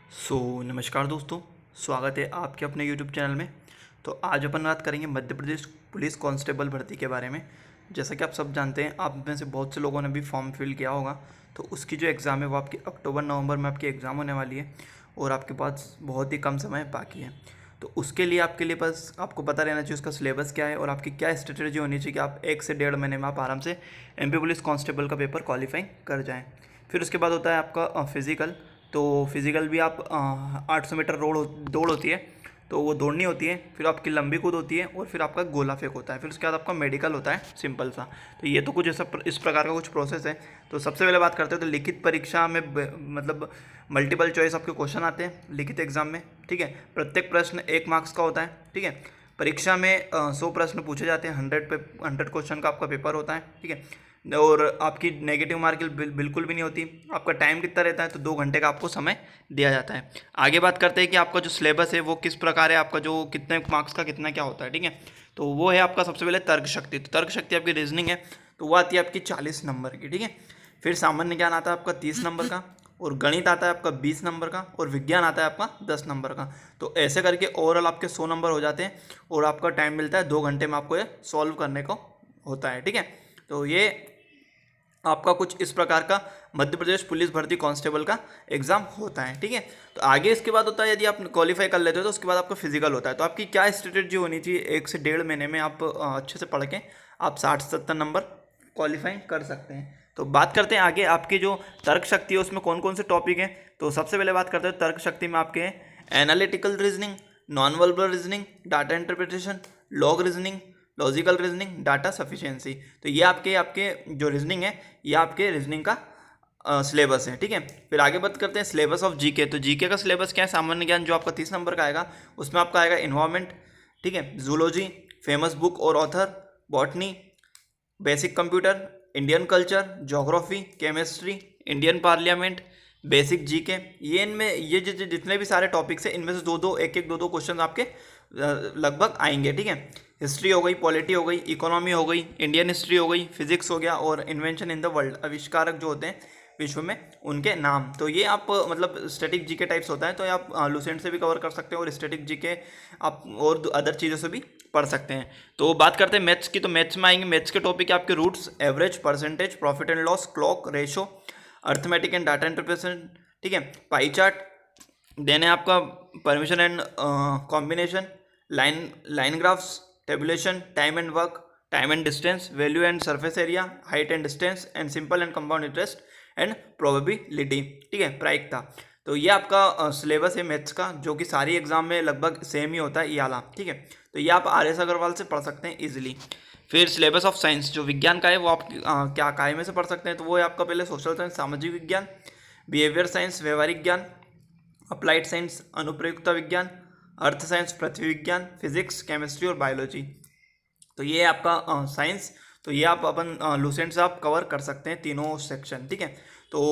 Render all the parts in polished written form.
नमस्कार दोस्तों। स्वागत है आपके अपने यूट्यूब चैनल में। तो आज अपन बात करेंगे मध्य प्रदेश पुलिस कांस्टेबल भर्ती के बारे में। जैसा कि आप सब जानते हैं, आप में से बहुत से लोगों ने भी फॉर्म फिल किया होगा। तो उसकी जो एग्ज़ाम है वो आपकी अक्टूबर नवंबर में आपकी एग्ज़ाम होने वाली है और आपके पास बहुत ही कम समय बाकी है। तो उसके लिए आपके लिए बस आपको पता रहना चाहिए उसका सिलेबस क्या है और आपकी क्या स्ट्रेटेजी होनी चाहिए कि आप 1 से 1.5 महीने में आप आराम से MP पुलिस कांस्टेबल का पेपर क्वालिफाई कर जाएँ। फिर उसके बाद होता है आपका फिज़िकल। तो फिज़िकल भी आप 800 मीटर दौड़ होती है, तो वो दौड़नी होती है। फिर आपकी लंबी कूद होती है और फिर आपका गोला फेंक होता है। फिर उसके बाद आपका मेडिकल होता है, सिंपल सा। तो ये तो कुछ ऐसा इस प्रकार का कुछ प्रोसेस है। तो सबसे पहले बात करते हैं तो लिखित परीक्षा में मतलब मल्टीपल चॉइस आपके क्वेश्चन आते हैं लिखित एग्जाम में, ठीक है। प्रत्येक प्रश्न 1 मार्क्स का होता है, ठीक है। परीक्षा में 100 प्रश्न पूछे जाते हैं, 100 क्वेश्चन का आपका पेपर होता है, ठीक है। और आपकी नेगेटिव मार्किंग बिल्कुल भी नहीं होती। आपका टाइम कितना रहता है तो 2 घंटे का आपको समय दिया जाता है। आगे बात करते हैं कि आपका जो सिलेबस है वो किस प्रकार है, आपका जो कितने मार्क्स का कितना क्या होता है, ठीक है। तो वो है आपका सबसे पहले तर्क शक्ति। तो तर्क शक्ति आपकी रीजनिंग है, तो वो आती है आपकी 40 नंबर की, ठीक है। फिर सामान्य ज्ञान आता है आपका 30 नंबर का, और गणित आता है आपका 20 नंबर का, और विज्ञान आता है आपका 10 नंबर का। तो ऐसे करके ओवरऑल आपके 100 नंबर हो जाते हैं और आपका टाइम मिलता है 2 घंटे में आपको ये सॉल्व करने को होता है, ठीक है। तो ये आपका कुछ इस प्रकार का मध्य प्रदेश पुलिस भर्ती कांस्टेबल का एग्जाम होता है, ठीक है। तो आगे इसके बाद होता है, यदि आप क्वालिफाई कर लेते हो तो उसके बाद आपका फिजिकल होता है। तो आपकी क्या स्ट्रेटेजी होनी चाहिए, 1 से 1.5 महीने में आप अच्छे से पढ़ के आप 60-70 नंबर क्वालिफाई कर सकते हैं। तो बात करते हैं आगे आपकी जो तर्क शक्ति है उसमें कौन कौन से टॉपिक हैं। तो सबसे पहले बात करते हैं तर्क शक्ति में आपके analytical reasoning, non verbal reasoning, data interpretation, log reasoning, logical reasoning, data sufficiency. तो ये आपके जो रीजनिंग है ये आपके रीजनिंग का सिलेबस है, ठीक है। फिर आगे बात करते हैं सिलेबस ऑफ जीके। तो जीके का सिलेबस क्या है, सामान्य ज्ञान जो आपका 30 नंबर का आएगा उसमें आपका आएगा इन्वायरमेंट, ठीक है, जूलॉजी, फेमस बुक और author, botany, basic computer, Indian culture, geography, chemistry, Indian parliament, basic GK. ये इनमें ये जितने भी सारे टॉपिक्स हैं इनमें से दो क्वेश्चन आपके लगभग आएंगे, ठीक है। हिस्ट्री हो गई, पॉलिटी हो गई, इकोनॉमी हो गई, इंडियन हिस्ट्री हो गई, फिजिक्स हो गया, और इन्वेंशन इन द वर्ल्ड, आविष्कारक जो होते हैं विश्व में उनके नाम। तो ये आप मतलब स्टैटिक जीके टाइप्स होता है, तो आप लूसेंट से भी कवर कर सकते हो और स्टैटिक जीके आप और अदर चीज़ों से भी पढ़ सकते हैं। तो बात करते हैं मैथ्स की। तो मैथ्स में आएंगे, मैथ्स के टॉपिक आपके roots, average, percentage, profit and loss, clock, ratio, arithmetic and data interpretation, ठीक है, पाई चार्ट, देन है आपका permission and combination, line graphs, tabulation, time and work, time and distance, value and surface area, height and distance, and simple and compound interest and probability, ठीक है, प्रायिकता। तो ये आपका सिलेबस है मैथ्स का, जो कि सारी एग्जाम में लगभग सेम ही होता है, ये वाला, ठीक है। तो ये आप RS अग्रवाल से पढ़ सकते हैं इजीली। फिर सिलेबस ऑफ साइंस जो विज्ञान का है वो आप क्या काय में से पढ़ सकते हैं। तो वो है आपका पहले सोशल साइंस, सामाजिक विज्ञान, बिहेवियर साइंस, व्यवहारिक ज्ञान, अप्लाइड साइंस, अनुप्रयुक्ता विज्ञान, अर्थ साइंस, पृथ्वी विज्ञान, फिजिक्स, केमिस्ट्री और बायोलॉजी। तो ये आपका साइंस। तो ये आप अपन लूसेंट से आप कवर कर सकते हैं तीनों सेक्शन, ठीक है। तो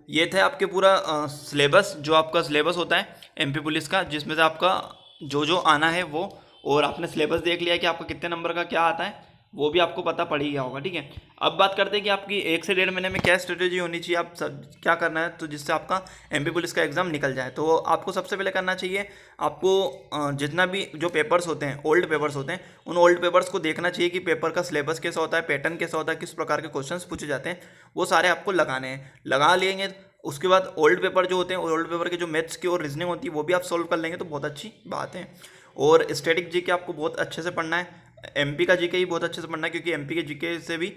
ये थे आपके पूरा सिलेबस, जो आपका सिलेबस होता है MP पुलिस का, जिसमें से आपका जो जो आना है वो, और आपने सिलेबस देख लिया कि आपका कितने नंबर का क्या आता है वो भी आपको पता पड़ ही गया होगा, ठीक है। अब बात करते हैं कि आपकी 1 से 1.5 महीने में क्या स्ट्रेटेजी होनी चाहिए, आप सब क्या करना है तो जिससे आपका MP पुलिस का एग्जाम निकल जाए। तो आपको सबसे पहले करना चाहिए, आपको जितना भी जो पेपर्स होते हैं, ओल्ड पेपर्स होते हैं, उन ओल्ड पेपर्स को देखना चाहिए कि पेपर का सिलेबस कैसा होता है, पैटर्न कैसा होता है, किस प्रकार के क्वेश्चंस पूछे जाते हैं, वो सारे आपको लगाने हैं। लगा लेंगे उसके बाद ओल्ड पेपर जो होते हैं, ओल्ड पेपर के जो मैथ्स की और रीजनिंग होती है वो भी आप सोल्व कर लेंगे तो बहुत अच्छी बात है। और स्टैटिक जीके आपको बहुत अच्छे से पढ़ना है, MP का जीके ही बहुत अच्छे से पढ़ना है, क्योंकि MP के जीके से भी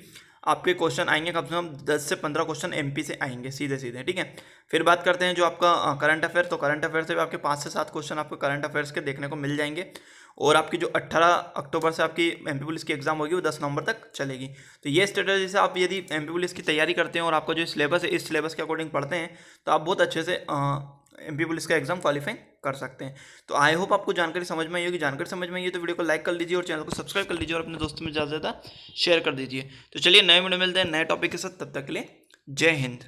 आपके क्वेश्चन आएंगे, कम से कम 10 से 15 क्वेश्चन MP से आएंगे सीधे सीधे, ठीक है। फिर बात करते हैं जो आपका करंट अफेयर। तो करंट अफेयर से भी आपके 5 से 7 क्वेश्चन आपको करंट अफेयर्स के देखने को मिल जाएंगे। और आपकी जो 18 अक्टूबर से आपकी MP पुलिस की एग्जाम होगी वो 10 नवंबर तक चलेगी। तो ये स्ट्रेटेजी से आप यदि MP पुलिस की तैयारी करते हैं और आपका जो सिलेबस है इस सिलेबस के अकॉर्डिंग पढ़ते हैं तो आप बहुत अच्छे से MP पुलिस का एग्जाम क्वालिफाई कर सकते हैं। तो आई होप आपको जानकारी समझ में आई होगी। जानकारी समझ में आई है तो वीडियो को लाइक कर लीजिए और चैनल को सब्सक्राइब कर लीजिए और अपने दोस्तों में ज़्यादा से ज़्यादा शेयर कर दीजिए। तो चलिए नए वीडियो मिलते हैं नए टॉपिक के साथ, तब तक के लिए जय हिंद।